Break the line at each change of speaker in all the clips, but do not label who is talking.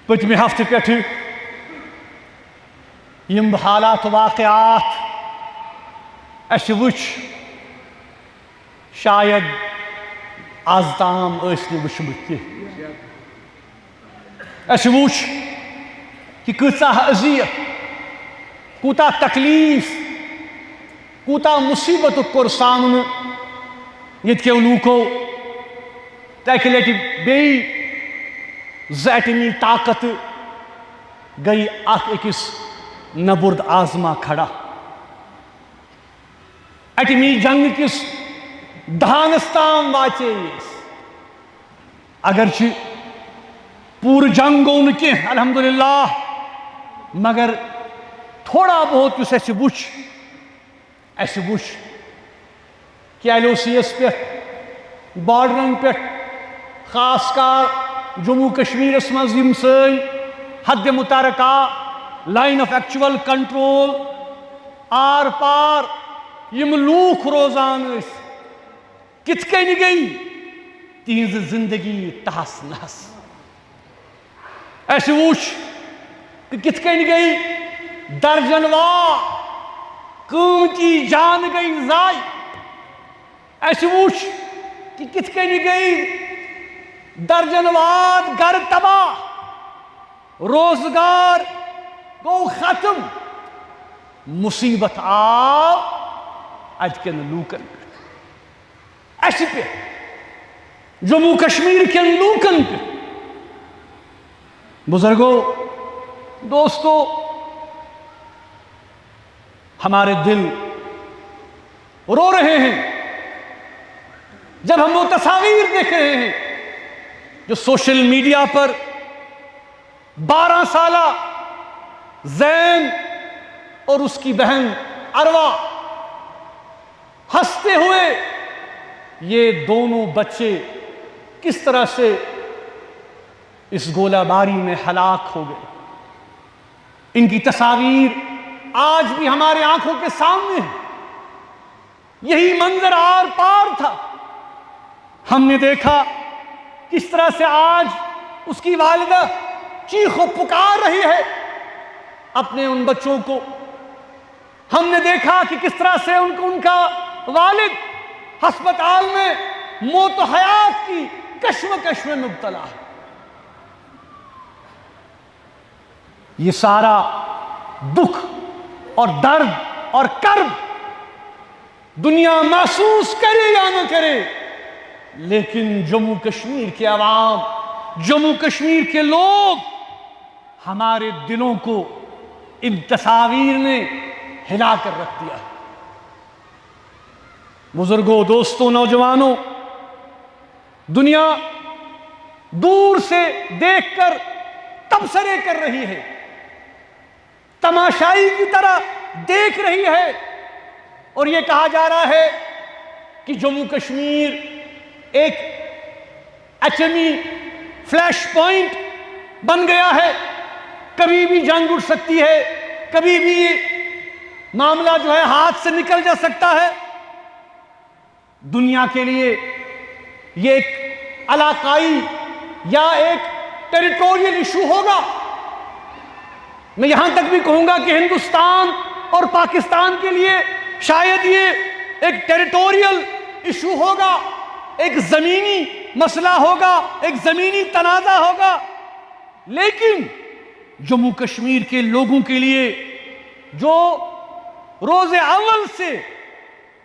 پتمہِ ہفتہٕ پٮ۪ٹھٕ یِم حالات واقعات اَسہِ وٕچھ شاید آز تام ٲسۍ نہٕ وٕچھمٕتۍ کینٛہہ. اَسہِ وٕچھ کہِ کۭژاہ اذیت، کوٗتاہ تکلیٖف، کوٗتاہ مُصیٖبتُک کوٚر سامنہٕ ییٚتہِ کٮ۪و لوٗکو. تَکہِ لَٹہِ بیٚیہِ زٕ ایٹمی طاقتہٕ گٔیہِ اکھ أکِس نبرد آزما کھڑا. ایٹمی جنگ کِس دہانس تام واژے أسۍ. اگرچہِ پوٗرٕ جنگ گوٚو نہٕ کینٛہہ الحمدللہ، مگر تھوڑا بہت یُس اَسہِ وٕچھ کہ ایل او سی یس پٮ۪ٹھ، بارڈرن پٮ۪ٹھ، خاص کر جموں کشمیرس منٛز یِم سٲنۍ حدِ متحرکہ لائن آف ایکچوَل کنٹرول آر پار یِم لوٗکھ روزان ٲسۍ، کِتھ کٔنۍ گٔیہِ تِہنٛزِ زندگی تہس نہس. اَسہِ وٕچھ کہ کِتھ کٔنۍ گٔیہِ درجن واد قۭمتی جانہٕ گٔیہِ ضایع. اَسہِ وٕچھ کہ کِتھ کٔنۍ گٔیہِ درجن واد گرٕ تباہ، روزگار گوٚو ختم. مُصیٖبت آو اَتہِ کٮ۪ن لوٗکن پٮ۪ٹھ، اَسہِ پٮ۪ٹھ، جموں کشمیر کٮ۪ن لوٗکن پٮ۪ٹھ. بزرگو، دوستو، ہمارے دل رو رہے ہیں جب ہم وہ تصاویر دیکھ رہے ہیں جو سوشل میڈیا پر 12 سالہ زین اور اس کی بہن اروا ہنستے ہوئے، یہ دونوں بچے کس طرح سے اس گولہ باری میں ہلاک ہو گئے. ان کی تصاویر آج بھی ہمارے آنکھوں کے سامنے ہے. یہی منظر آر پار تھا. ہم نے دیکھا کس طرح سے آج اس کی والدہ چیخ و پکار رہی ہے اپنے ان بچوں کو. ہم نے دیکھا کہ کس طرح سے ان کا والد ہسپتال میں موت و حیات کی کشمکش میں مبتلا ہے. یہ سارا دکھ اور درد اور کرب دنیا محسوس کرے یا نہ کرے، لیکن جموں کشمیر کے عوام، جموں کشمیر کے لوگ، ہمارے دلوں کو ان تصاویر نے ہلا کر رکھ دیا ہے. بزرگوں، دوستوں، نوجوانوں، دنیا دور سے دیکھ کر تبصرے کر رہی ہے، تماشائی کی طرح دیکھ رہی ہے، اور یہ کہا جا رہا ہے کہ جموں کشمیر ایک ایٹمی فلیش پوائنٹ بن گیا ہے. کبھی بھی جنگ اٹھ سکتی ہے، کبھی بھی معاملہ جو ہے ہاتھ سے نکل جا سکتا ہے. دنیا کے لیے یہ ایک علاقائی یا ایک ٹیریٹوریل ایشو ہوگا. میں یہاں تک بھی کہوں گا کہ ہندوستان اور پاکستان کے لیے شاید یہ ایک ٹیریٹوریل ایشو ہوگا، ایک زمینی مسئلہ ہوگا، ایک زمینی تنازع ہوگا. لیکن جموں کشمیر کے لوگوں کے لیے جو روز اول سے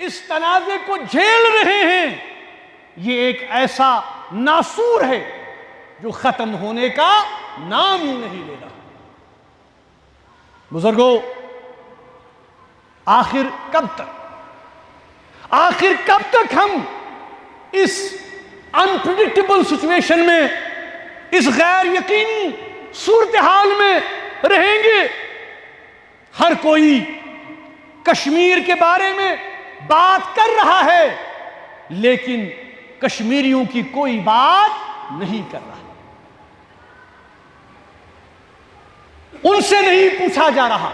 اس تنازع کو جھیل رہے ہیں، یہ ایک ایسا ناسور ہے جو ختم ہونے کا نام ہی نہیں لے رہا. بزرگوں، آخر کب تک ہم اس انپریڈکٹیبل سچویشن میں، اس غیر یقینی صورتحال میں رہیں گے؟ ہر کوئی کشمیر کے بارے میں بات کر رہا ہے، لیکن کشمیریوں کی کوئی بات نہیں کر رہا. ان سے نہیں پوچھا جا رہا،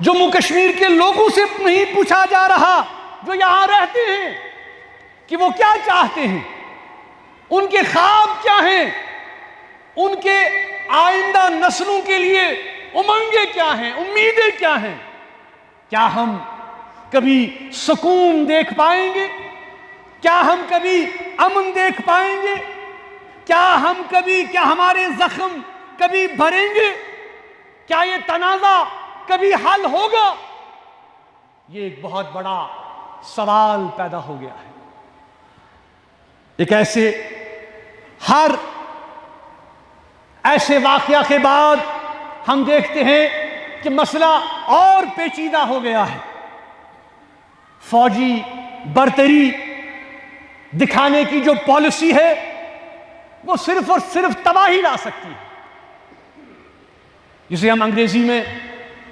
جموں کشمیر کے لوگوں سے نہیں پوچھا جا رہا جو یہاں رہتے ہیں کہ وہ کیا چاہتے ہیں، ان کے خواب کیا ہیں، ان کے آئندہ نسلوں کے لیے امنگیں کیا ہیں، امیدیں کیا ہیں؟ کیا ہم کبھی سکون دیکھ پائیں گے؟ کیا ہم کبھی امن دیکھ پائیں گے؟ کیا ہمارے زخم کبھی بھریں گے؟ کیا یہ تنازع کبھی حل ہوگا؟ یہ ایک بہت بڑا سوال پیدا ہو گیا ہے۔ ایک ہر ایسے واقعہ کے بعد ہم دیکھتے ہیں کہ مسئلہ اور پیچیدہ ہو گیا ہے۔ فوجی برتری دکھانے کی جو پالیسی ہے وہ صرف اور صرف تباہی لا سکتی ہے، جسے ہم انگریزی میں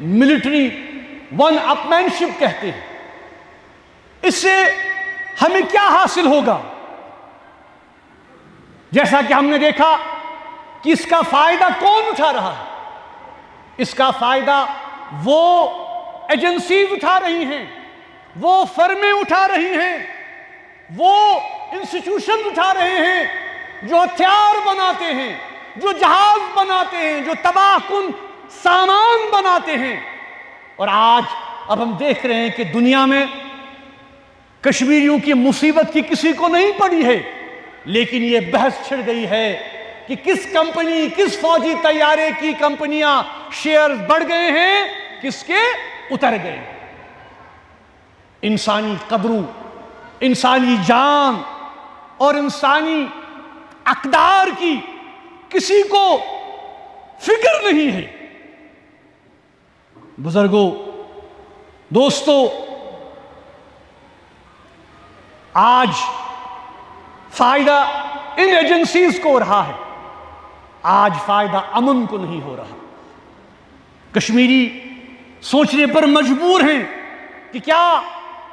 ملٹری ون اپ مین شپ کہتے ہیں۔ اس سے ہمیں کیا حاصل ہوگا؟ جیسا کہ ہم نے دیکھا کہ اس کا فائدہ کون اٹھا رہا ہے؟ اس کا فائدہ وہ ایجنسیز اٹھا رہی ہیں، وہ فرمیں اٹھا رہی ہیں، وہ انسٹیٹیوشن اٹھا رہے ہیں جو ہتھیار بناتے ہیں، جو جہاز بناتے ہیں، جو تباہ کن سامان بناتے ہیں۔ اور آج اب ہم دیکھ رہے ہیں کہ دنیا میں کشمیریوں کی مصیبت کی کسی کو نہیں پڑی ہے، لیکن یہ بحث چھڑ گئی ہے کہ کس فوجی طیارے کی کمپنیاں شیئر بڑھ گئے ہیں، کس کے اتر گئے۔ انسانی قدروں، انسانی جان اور انسانی اقدار کی کسی کو فکر نہیں ہے۔ بزرگوں، دوستو، آج فائدہ ان ایجنسیز کو ہو رہا ہے، آج فائدہ امن کو نہیں ہو رہا۔ کشمیری سوچنے پر مجبور ہیں کہ کیا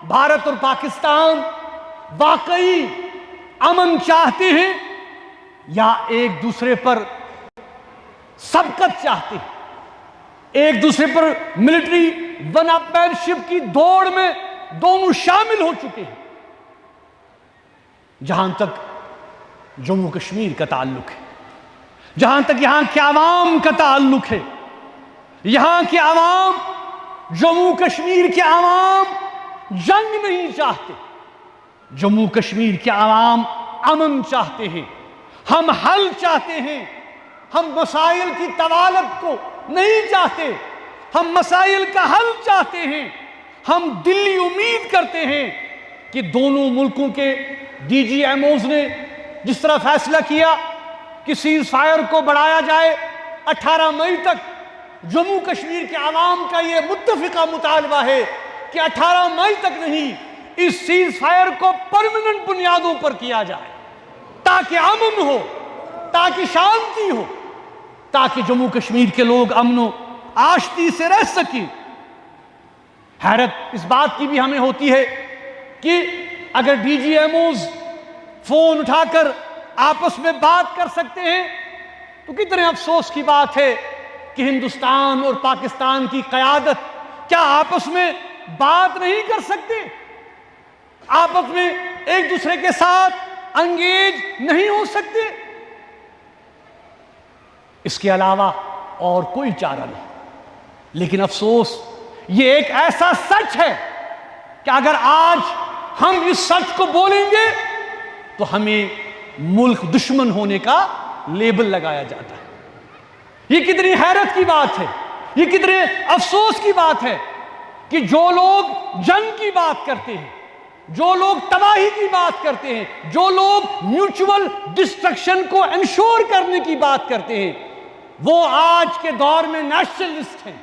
بھارت اور پاکستان واقعی امن چاہتے ہیں یا ایک دوسرے پر سبقت چاہتے ہیں؟ ایک دوسرے پر ملٹری ون اپ مین شپ کی دوڑ میں دونوں شامل ہو چکے ہیں۔ جہاں تک جموں کشمیر کا تعلق ہے، جہاں تک یہاں کے عوام کا تعلق ہے، یہاں کے عوام، جموں کشمیر کے عوام جنگ نہیں چاہتے، جموں کشمیر کے عوام امن چاہتے ہیں، ہم حل چاہتے ہیں، ہم مسائل کی طوالت کو نہیں چاہتے، ہم مسائل کا حل چاہتے ہیں۔ ہم دلی امید کرتے ہیں کہ دونوں ملکوں کے ڈی جی ایم اوز نے جس طرح فیصلہ کیا کہ سیز فائر کو بڑھایا جائے 18 مئی تک، جموں کشمیر کے عوام کا یہ متفقہ مطالبہ ہے کہ 18 مئی تک نہیں، اس سیز فائر کو پرماننٹ بنیادوں پر کیا جائے، تاکہ امن ہو، تاکہ شانتی ہو، تاکہ جموں کشمیر کے لوگ امن و آشتی سے رہ سکیں۔ حیرت اس بات کی بھی ہمیں ہوتی ہے کہ اگر D G M Os phone اٹھا کر آپس میں بات کر سکتے ہیں تو کتنے افسوس کی بات ہے کہ ہندوستان اور پاکستان کی قیادت کیا آپس میں بات نہیں کر سکتے؟ آپس میں ایک دوسرے کے ساتھ انگیج نہیں ہو سکتے؟ اس کے علاوہ اور کوئی چارہ نہیں۔ لیکن افسوس، یہ ایک ایسا سچ ہے کہ اگر آج ہم اس سچ کو بولیں گے تو ہمیں ملک دشمن ہونے کا لیبل لگایا جاتا ہے۔ یہ کتنی حیرت کی بات ہے، یہ کتنے افسوس کی بات ہے کہ جو لوگ جنگ کی بات کرتے ہیں، جو لوگ تباہی کی بات کرتے ہیں، جو لوگ میوچول ڈسٹرکشن کو انشور کرنے کی بات کرتے ہیں، وہ آج کے دور میں نیشنلسٹ ہیں۔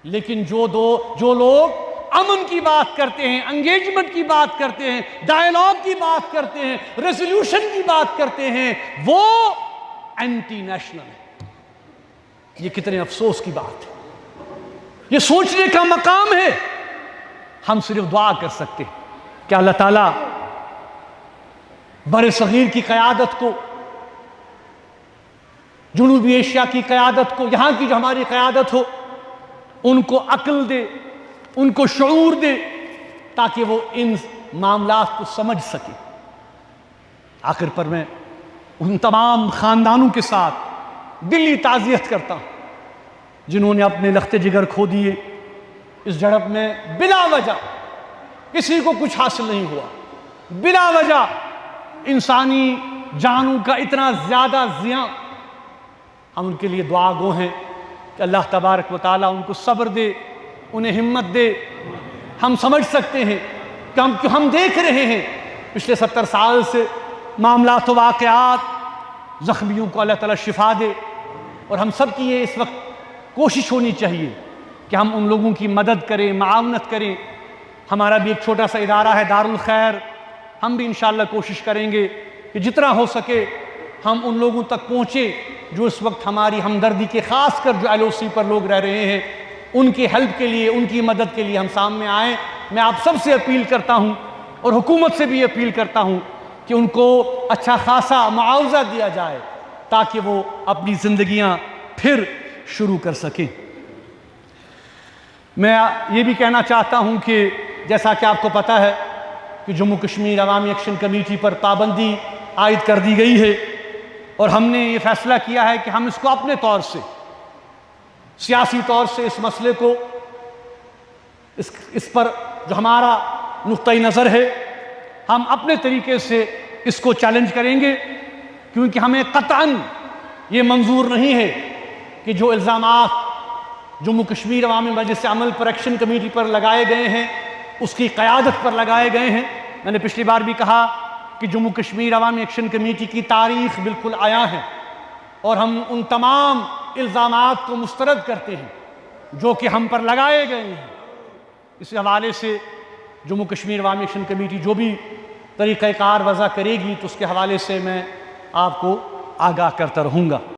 لیکن جو لوگ امن کی بات کرتے ہیں، انگیجمنٹ کی بات کرتے ہیں، ڈائیلاگ کی بات کرتے ہیں، ریزولوشن کی بات کرتے ہیں، وہ اینٹی نیشنل ہیں۔ یہ کتنے افسوس کی بات ہے، یہ سوچنے کا مقام ہے۔ ہم صرف دعا کر سکتے ہیں کہ اللہ تعالیٰ بر صغیر کی قیادت کو، جنوبی ایشیا کی قیادت کو، یہاں کی جو ہماری قیادت ہو، ان کو عقل دے، ان کو شعور دے، تاکہ وہ ان معاملات کو سمجھ سکے۔ آخر پر میں ان تمام خاندانوں کے ساتھ دلی تعزیت کرتا ہوں جنہوں نے اپنے لخت جگر کھو دیے اس جھڑپ میں بلا وجہ. کسی کو کچھ حاصل نہیں ہوا، بلا وجہ انسانی جانوں کا اتنا زیادہ زیاں. ہم ان کے لیے دعا گو ہیں کہ اللہ تبارک و تعالیٰ ان کو صبر دے، انہیں ہمت دے. ہم سمجھ سکتے ہیں کہ ہم دیکھ رہے ہیں پچھلے 70 سال سے معاملات و واقعات، زخمیوں کو اللہ تعالیٰ شفا دے. اور ہم سب کی یہ اس وقت کوشش ہونی چاہیے کہ ہم ان لوگوں کی مدد کریں، معاونت کریں. ہمارا بھی ایک چھوٹا سا ادارہ ہے دارالخیر، ہم بھی انشاءاللہ کوشش کریں گے کہ جتنا ہو سکے ہم ان لوگوں تک پہنچیں جو اس وقت ہماری ہمدردی کے، خاص کر جو LOC پر لوگ رہ رہے ہیں، ان کی ہیلپ کے لیے، ان کی مدد کے لیے ہم سامنے آئیں. میں آپ سب سے اپیل کرتا ہوں اور حکومت سے بھی اپیل کرتا ہوں کہ ان کو اچھا خاصا معاوضہ دیا جائے تاکہ وہ اپنی زندگیاں پھر شروع کر سکیں. میں یہ بھی کہنا چاہتا ہوں کہ جیسا کہ آپ کو پتہ ہے کہ جموں کشمیر عوامی ایکشن کمیٹی پر پابندی عائد کر دی گئی ہے، اور ہم نے یہ فیصلہ کیا ہے کہ ہم اس کو اپنے طور سے، سیاسی طور سے اس مسئلے کو، اس پر جو ہمارا نقطۂ نظر ہے، ہم اپنے طریقے سے اس کو چیلنج کریں گے. کیونکہ ہمیں قطعاً یہ منظور نہیں ہے کہ جو الزامات جموں کشمیر عوامی مجلس عمل پر ایکشن کمیٹی پر لگائے گئے ہیں، اس کی قیادت پر لگائے گئے ہیں. میں نے پچھلی بار بھی کہا کہ جموں کشمیر عوامی ایکشن کمیٹی کی تاریخ بالکل عیاں ہے، اور ہم ان تمام الزامات کو مسترد کرتے ہیں جو کہ ہم پر لگائے گئے ہیں. اس حوالے سے جموں کشمیر عوامی ایکشن کمیٹی جو بھی طریقہ کار وضع کرے گی تو اس کے حوالے سے میں آپ کو آگاہ کرتا رہوں گا.